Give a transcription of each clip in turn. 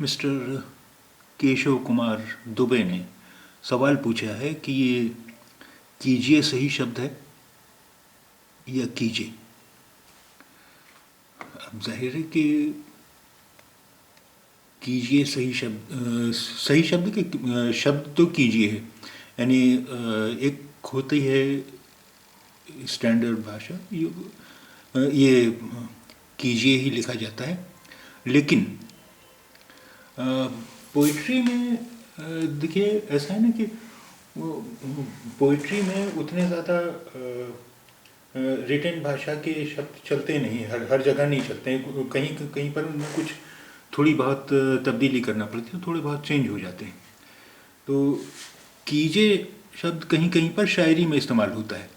Mister Keshav Kumar Dubey ने सवाल पूछा है कि ये कीजिए सही शब्द है या कीजिए। अब जाहिर है कि कीजिए सही शब्द सही शब्द के शब्द तो कीजिए है। यानी एक होती है स्टैंडर्ड भाषा ये कीजिए ही लिखा जाता है। लेकिन पोइट्री में देखिए ऐसा है ना कि पोइट्री में उतने ज़्यादा रिटन भाषा के शब्द चलते नहीं, हर हर जगह नहीं चलते हैं। कहीं कहीं पर उनमें कुछ थोड़ी बहुत तब्दीली करना पड़ती है, थोड़े बहुत चेंज हो जाते हैं। तो कीजिए शब्द कहीं कहीं पर शायरी में इस्तेमाल होता है,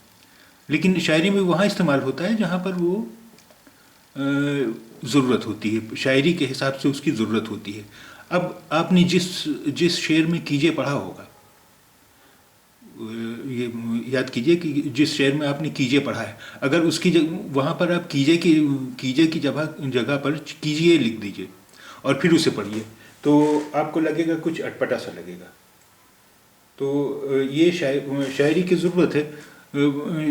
लेकिन शायरी में वहाँ इस्तेमाल होता है जहाँ पर वो ज़रूरत होती है, शायरी के हिसाब से उसकी ज़रूरत होती है। अब आपने जिस जिस शेर में कीजिए पढ़ा होगा, ये याद कीजिए कि जिस शेर में आपने कीजिए पढ़ा है, अगर उसकी वहाँ पर आप कीजिए की जगह जगह पर कीजिए लिख दीजिए और फिर उसे पढ़िए, तो आपको लगेगा कुछ अटपटा सा लगेगा। तो ये शायरी की ज़रूरत है।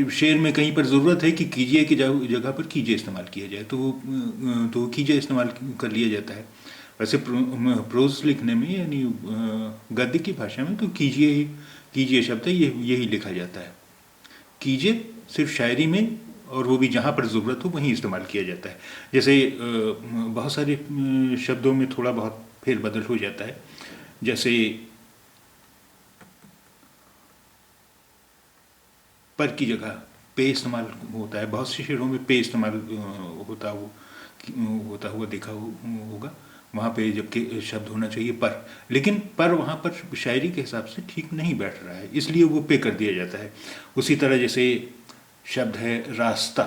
शेर में कहीं पर ज़रूरत है कि कीजिए की जगह पर कीजिए इस्तेमाल किया जाए, तो कीजिए इस्तेमाल कर लिया जाता है। वैसे प्रोज लिखने में यानी गद्य की भाषा में तो कीजिए शब्द है, यही लिखा जाता है। कीजिए सिर्फ शायरी में, और वो भी जहाँ पर ज़रूरत हो वहीं इस्तेमाल किया जाता है। जैसे बहुत सारे शब्दों में थोड़ा बहुत फेरबदल हो जाता है। जैसे पर की जगह पे इस्तेमाल होता है, बहुत से शेरों में पे इस्तेमाल होता हुआ देखा होगा। वहाँ पे जबकि शब्द होना चाहिए पर, लेकिन पर वहाँ पर शायरी के हिसाब से ठीक नहीं बैठ रहा है, इसलिए वो पे कर दिया जाता है। उसी तरह जैसे शब्द है रास्ता,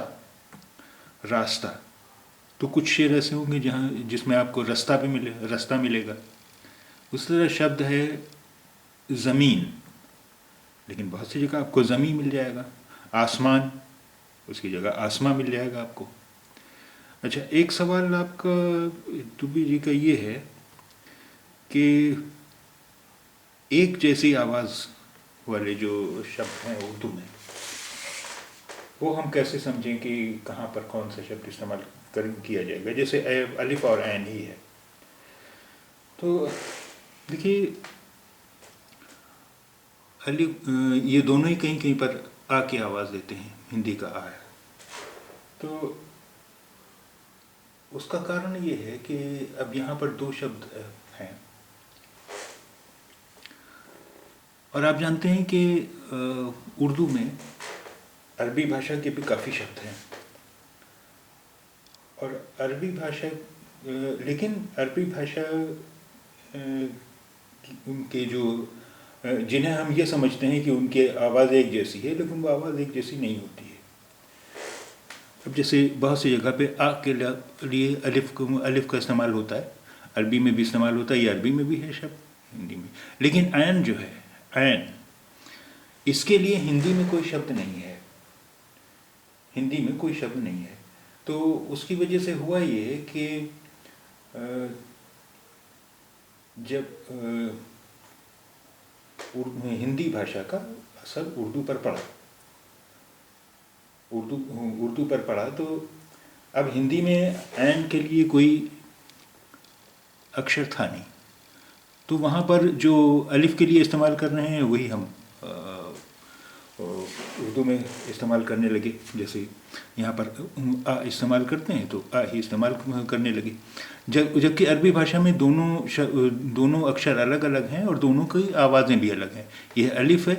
रास्ता तो कुछ शेर ऐसे होंगे जहाँ जिसमें आपको रास्ता मिलेगा। उस तरह शब्द है ज़मीन, लेकिन बहुत सी जगह आपको ज़मीन मिल जाएगा। आसमान, उसकी जगह आसमां मिल जाएगा आपको। अच्छा, एक सवाल आपका दुबे जी का ये है कि एक जैसी आवाज़ वाले जो शब्द हैं उर्दू में, वो हम कैसे समझें कि कहाँ पर कौन सा शब्द इस्तेमाल किया जाएगा। जैसे अलिफ और ऐन ही है, तो देखिए अलिफ ये दोनों ही कहीं कहीं पर आ की आवाज़ देते हैं, हिंदी का आ है। तो उसका कारण ये है कि अब यहाँ पर दो शब्द हैं, और आप जानते हैं कि उर्दू में अरबी भाषा के भी काफ़ी शब्द हैं, और अरबी भाषा लेकिन अरबी भाषा के जो जिन्हें हम ये समझते हैं कि उनकी आवाज़ एक जैसी है, लेकिन वो आवाज़ एक जैसी नहीं होती है। अब जैसे बहुत सी जगह पे आ के लिए अलिफ का इस्तेमाल होता है, अरबी में भी इस्तेमाल होता है, ये अरबी में भी है शब्द, हिंदी में। लेकिन ऐन जो है, ऐन, इसके लिए हिंदी में कोई शब्द नहीं है, हिंदी में कोई शब्द नहीं है। तो उसकी वजह से हुआ ये कि जब हिंदी भाषा का असर उर्दू पर पड़ा, उर्दू पर पड़ा, तो अब हिंदी में ऐन के लिए कोई अक्षर था नहीं, तो वहाँ पर जो अलिफ के लिए इस्तेमाल कर रहे हैं वही हम उर्दू में इस्तेमाल करने लगे। जैसे यहाँ पर आ इस्तेमाल करते हैं तो आ ही इस्तेमाल करने लगे, जबकि अरबी भाषा में दोनों अक्षर अलग अलग हैं और दोनों की आवाज़ें भी अलग हैं। यह अलिफ है,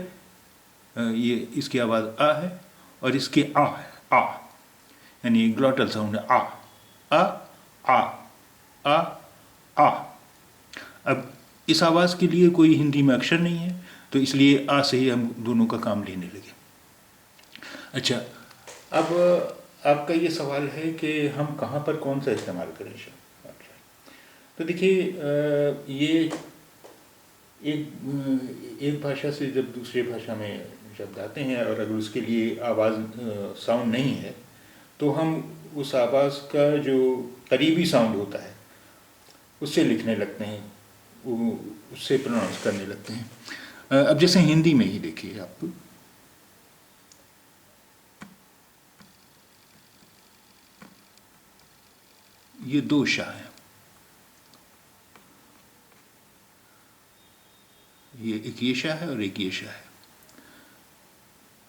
ये इसकी आवाज़ आ है, और इसकी आ है, आ, यानी ग्लॉटल साउंड है, आ आ आ आ आ। अब इस आवाज़ के लिए कोई हिंदी में अक्षर नहीं है, तो इसलिए आ से ही हम दोनों का काम लेने लगे। अच्छा, अब आपका ये सवाल है कि हम कहाँ पर कौन सा इस्तेमाल करें शब्द। अच्छा, तो देखिए ये एक भाषा से जब दूसरे भाषा में शब्द आते हैं, और अगर उसके लिए आवाज़ साउंड नहीं है, तो हम उस आवाज़ का जो करीबी साउंड होता है उससे लिखने लगते हैं, उससे प्रोनाउंस करने लगते हैं। अब जैसे हिंदी में ही देखिए आप, ये दो शाह हैं, ये एक ये शाह है और एक ये शाह है,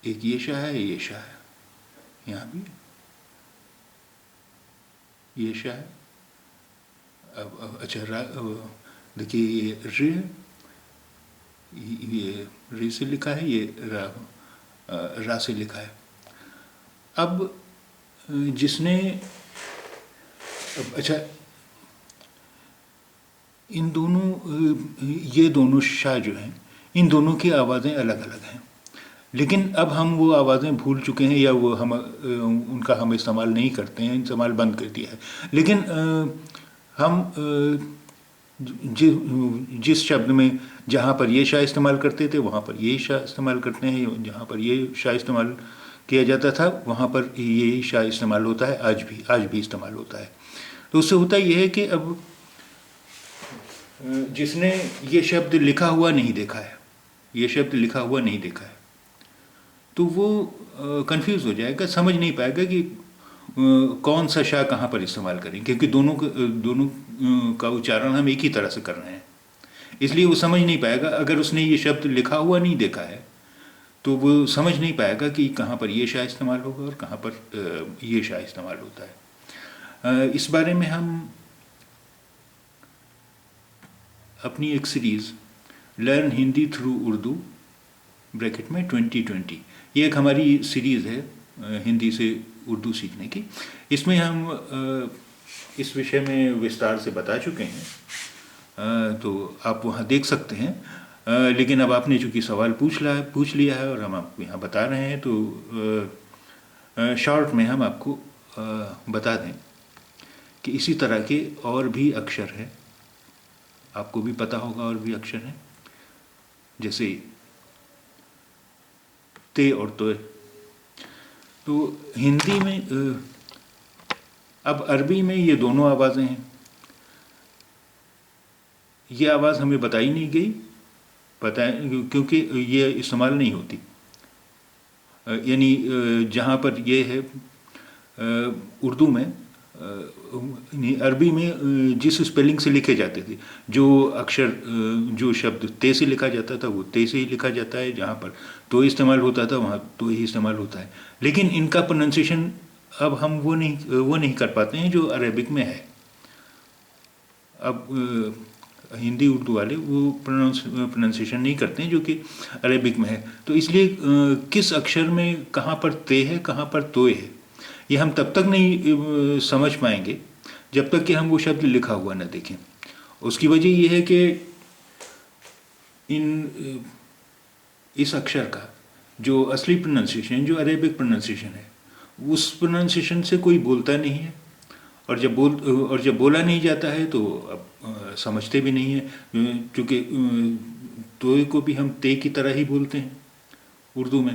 एक ये शाह है, ये शाह है, यहाँ भी ये शाह है। अब अच्छा देखिए ये रे, ये रे से लिखा है, ये रा से लिखा है। अब जिसने अच्छा इन दोनों ये दोनों शाह जो हैं, इन दोनों की आवाज़ें अलग अलग हैं, लेकिन अब हम वो आवाज़ें भूल चुके हैं या वो हम उनका हम इस्तेमाल नहीं करते हैं, इस्तेमाल बंद कर दिया है। लेकिन हम जिस शब्द में जहाँ पर ये शाह इस्तेमाल करते थे वहाँ पर ये शाह इस्तेमाल करते हैं, जहाँ पर ये शाह इस्तेमाल किया जाता था वहाँ पर ये शाह इस्तेमाल होता है, आज भी इस्तेमाल होता है। तो उससे होता ये है कि अब जिसने ये शब्द लिखा हुआ नहीं देखा है, ये शब्द लिखा हुआ नहीं देखा है, तो वो कंफ्यूज हो जाएगा, समझ नहीं पाएगा कि कौन सा शाह कहाँ पर इस्तेमाल करें, क्योंकि दोनों का उच्चारण हम एक ही तरह से कर रहे हैं, इसलिए वो समझ नहीं पाएगा। अगर उसने ये शब्द लिखा हुआ नहीं देखा है तो वो समझ नहीं पाएगा कि कहाँ पर ये शाह इस्तेमाल होगा और कहाँ पर ये शाह इस्तेमाल होता है। इस बारे में हम अपनी एक series learn Hindi through Urdu bracket में 2020, ये एक हमारी सीरीज़ है हिंदी से उर्दू सीखने की। इसमें हम इस विषय में विस्तार से बता चुके हैं, तो आप वहाँ देख सकते हैं। लेकिन अब आपने चूँकि सवाल पूछ लिया है और हम आपको यहाँ बता रहे हैं, तो शॉर्ट में हम आपको बता दें कि इसी तरह के और भी अक्षर हैं, आपको भी पता होगा और भी अक्षर हैं, जैसे ते और तोय। तो हिंदी में अब अरबी में ये दोनों आवाज़ें हैं, ये आवाज़ हमें बताई नहीं गई, क्योंकि ये इस्तेमाल नहीं होती। यानी जहाँ पर ये है उर्दू में, अरबी में जिस स्पेलिंग से लिखे जाते थे, जो अक्षर जो शब्द ते से लिखा जाता था वो ते से ही लिखा जाता है, जहाँ पर तो इस्तेमाल होता था वहाँ तो ही इस्तेमाल होता है। लेकिन इनका प्रोनाउंसिएशन अब हम वो नहीं कर पाते हैं जो अरेबिक में है। अब हिंदी उर्दू वाले वो प्रोनाउंसिएशन नहीं करते हैं जो कि अरेबिक में है। तो इसलिए किस अक्षर में कहाँ पर ते है, कहाँ पर तोय है, ये हम तब तक नहीं समझ पाएंगे जब तक कि हम वो शब्द लिखा हुआ न देखें। उसकी वजह ये है कि इस अक्षर का जो असली प्रोनाउंसिएशन, जो अरेबिक प्रोनाउंसिएशन है, उस प्रोनाउंसिएशन से कोई बोलता नहीं है, और जब बोला नहीं जाता है तो अब समझते भी नहीं है, क्योंकि तोय को भी हम ते की तरह ही बोलते हैं उर्दू में।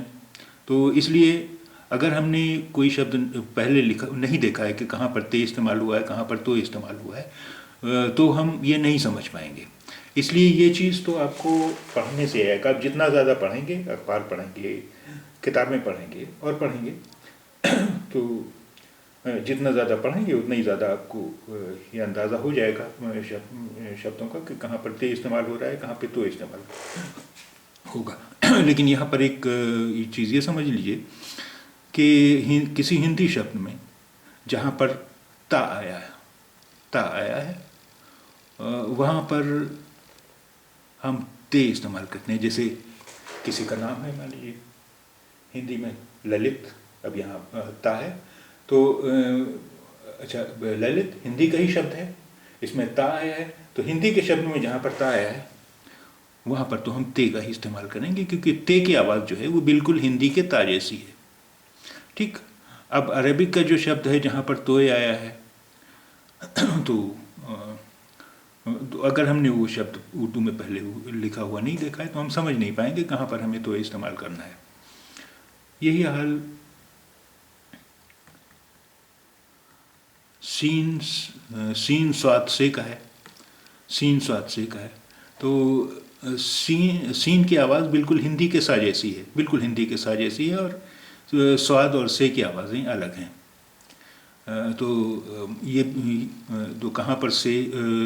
तो इसलिए अगर हमने कोई शब्द पहले लिखा नहीं देखा है कि कहाँ पर ते इस्तेमाल हुआ है, कहाँ पर तो इस्तेमाल हुआ है, तो हम ये नहीं समझ पाएंगे। इसलिए ये चीज़ तो आपको पढ़ने से आएगा। आप जितना ज़्यादा पढ़ेंगे, अखबार पढ़ेंगे, किताबें पढ़ेंगे और पढ़ेंगे, तो जितना ज़्यादा पढ़ेंगे उतना ही ज़्यादा आपको ये अंदाज़ा हो जाएगा शब्दों का कि कहाँ पर ते इस्तेमाल हो रहा है, कहाँ पे तो इस्तेमाल होगा। लेकिन यहाँ पर एक चीज़ ये समझ लीजिए कि किसी हिंदी शब्द में जहाँ पर ता आया है वहाँ पर हम ते इस्तेमाल करते हैं। जैसे किसी का नाम है, मान लीजिए हिंदी में ललित, अब यहाँ ता है तो अच्छा ललित हिंदी का ही शब्द है, इसमें ता आया है, तो हिंदी के शब्द में जहाँ पर ता आया है वहाँ पर तो हम ते का ही इस्तेमाल करेंगे, क्योंकि ते की आवाज़ जो है वो बिल्कुल हिंदी के ता जैसी है। ठीक। अब अरबिक का जो शब्द है जहाँ पर तोय आया है, तो अगर हमने वो शब्द उर्दू में पहले लिखा हुआ नहीं देखा है तो हम समझ नहीं पाएंगे कहाँ पर हमें तोय इस्तेमाल करना है। यही हाल सीन स्वाद से का है। सीन स्वाद से का है। तो सीन की आवाज़ बिल्कुल हिंदी के सा जैसी है, बिल्कुल हिंदी के सा जैसी है, और स्वाद और से की आवाज़ें अलग हैं। तो ये तो कहाँ पर से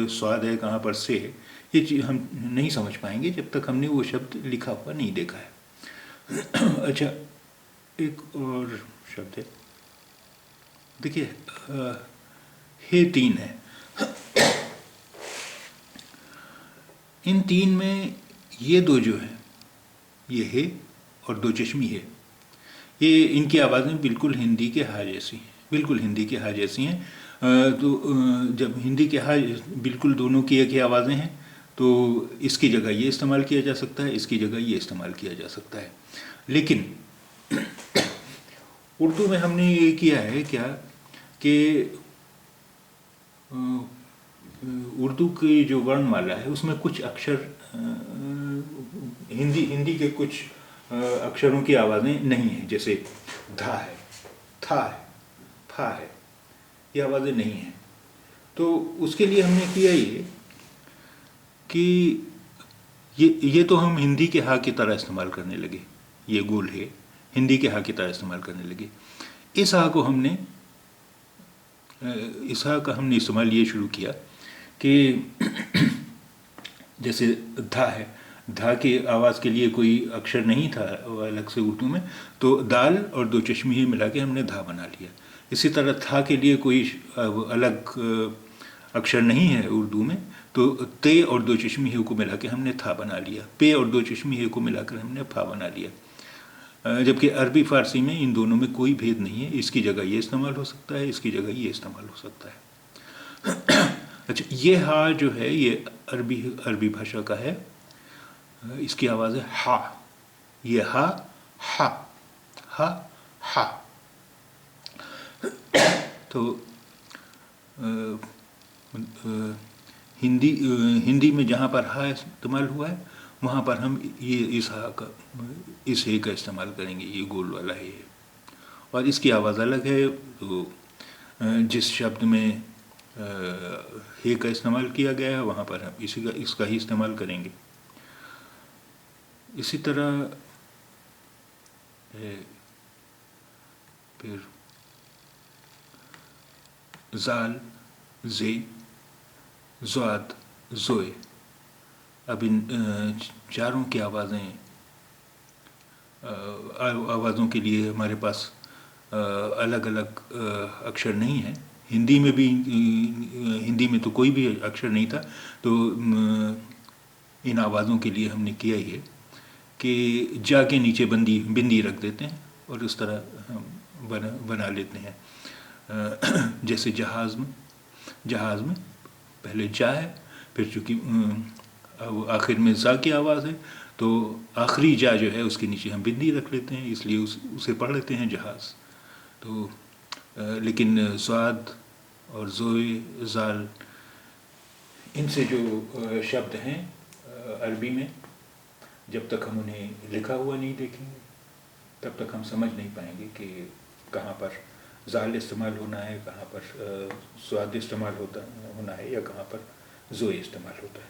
स्वाद है, कहाँ पर से है, ये चीज़ हम नहीं समझ पाएंगे जब तक हमने वो शब्द लिखा हुआ नहीं देखा है। अच्छा, एक और शब्द है, देखिए, हे तीन है। इन तीन में ये दो जो हैं, ये है और दो चश्मी है, ये इनकी आवाज़ें बिल्कुल हिंदी के हा जैसी हैं, बिल्कुल हिंदी के हा जैसी हैं। तो जब हिंदी के हा बिल्कुल दोनों की एक ही आवाज़ें हैं, तो इसकी जगह ये इस्तेमाल किया जा सकता है, इसकी जगह ये इस्तेमाल किया जा सकता है। लेकिन उर्दू में हमने ये किया है क्या कि उर्दू की जो वर्णमाला है उसमें कुछ अक्षर हिंदी के कुछ अक्षरों की आवाज़ें नहीं हैं, जैसे धा है, था है, फा है, ये आवाज़ें नहीं हैं। तो उसके लिए हमने किया ये कि ये तो हम हिंदी के हा की तरह इस्तेमाल करने लगे, ये गोल है हिंदी के हा की तरह इस्तेमाल करने लगे। इस हा को हमने इस हा का हमने इस्तेमाल ये शुरू किया कि जैसे धा है, धा की आवाज़ के लिए कोई अक्षर नहीं था अलग से उर्दू में, तो दाल और दो चश्मी ही मिला के हमने धा बना लिया। इसी तरह था के लिए कोई अलग अक्षर नहीं है उर्दू में, तो ते और दो चश्मी ही को मिला के हमने था बना लिया। पे और दो चश्मी ही को मिलाकर हमने फा बना लिया। जबकि अरबी फ़ारसी में इन दोनों में कोई भेद नहीं है, इसकी जगह ये इस्तेमाल हो सकता है, इसकी जगह ये इस्तेमाल हो सकता है। अच्छा, ये हा जो है ये अरबी भाषा का है, इसकी आवाज़ है हा, ये हा, हा, हा, हा। तो हिंदी में जहाँ पर हा इस्तेमाल हुआ है वहाँ पर हम ये इस हा का, इस हे का इस्तेमाल करेंगे, ये गोल वाला हे है। और इसकी आवाज़ अलग है, तो जिस शब्द में हे का इस्तेमाल किया गया है वहाँ पर हम इसका ही इस्तेमाल करेंगे। इसी तरह फिर ज़ाल, ज़े, ज़्वाद, ज़ोए, अब इन चारों की आवाज़ों के लिए हमारे पास अलग अलग अक्षर नहीं है। हिंदी में भी हिंदी में तो कोई भी अक्षर नहीं था, तो इन आवाज़ों के लिए हमने किया ही है कि जा के नीचे बिंदी रख देते हैं और उस तरह हम बना लेते हैं। जैसे जहाज़ में पहले जा है, फिर चूँकि अब आखिर में ज़ा की आवाज़ है, तो आखिरी जा जो है उसके नीचे हम बिंदी रख लेते हैं, इसलिए उसे पढ़ लेते हैं जहाज़। तो लेकिन स्वाद और ज़ोए, ज़ाल, इनसे जो शब्द हैं अरबी में, जब तक हम उन्हें लिखा हुआ नहीं देखेंगे तब तक हम समझ नहीं पाएंगे कि कहाँ पर ज़ाल इस्तेमाल होना है, कहाँ पर स्वाद इस्तेमाल होना है, या कहाँ पर ज़ोए इस्तेमाल होता है।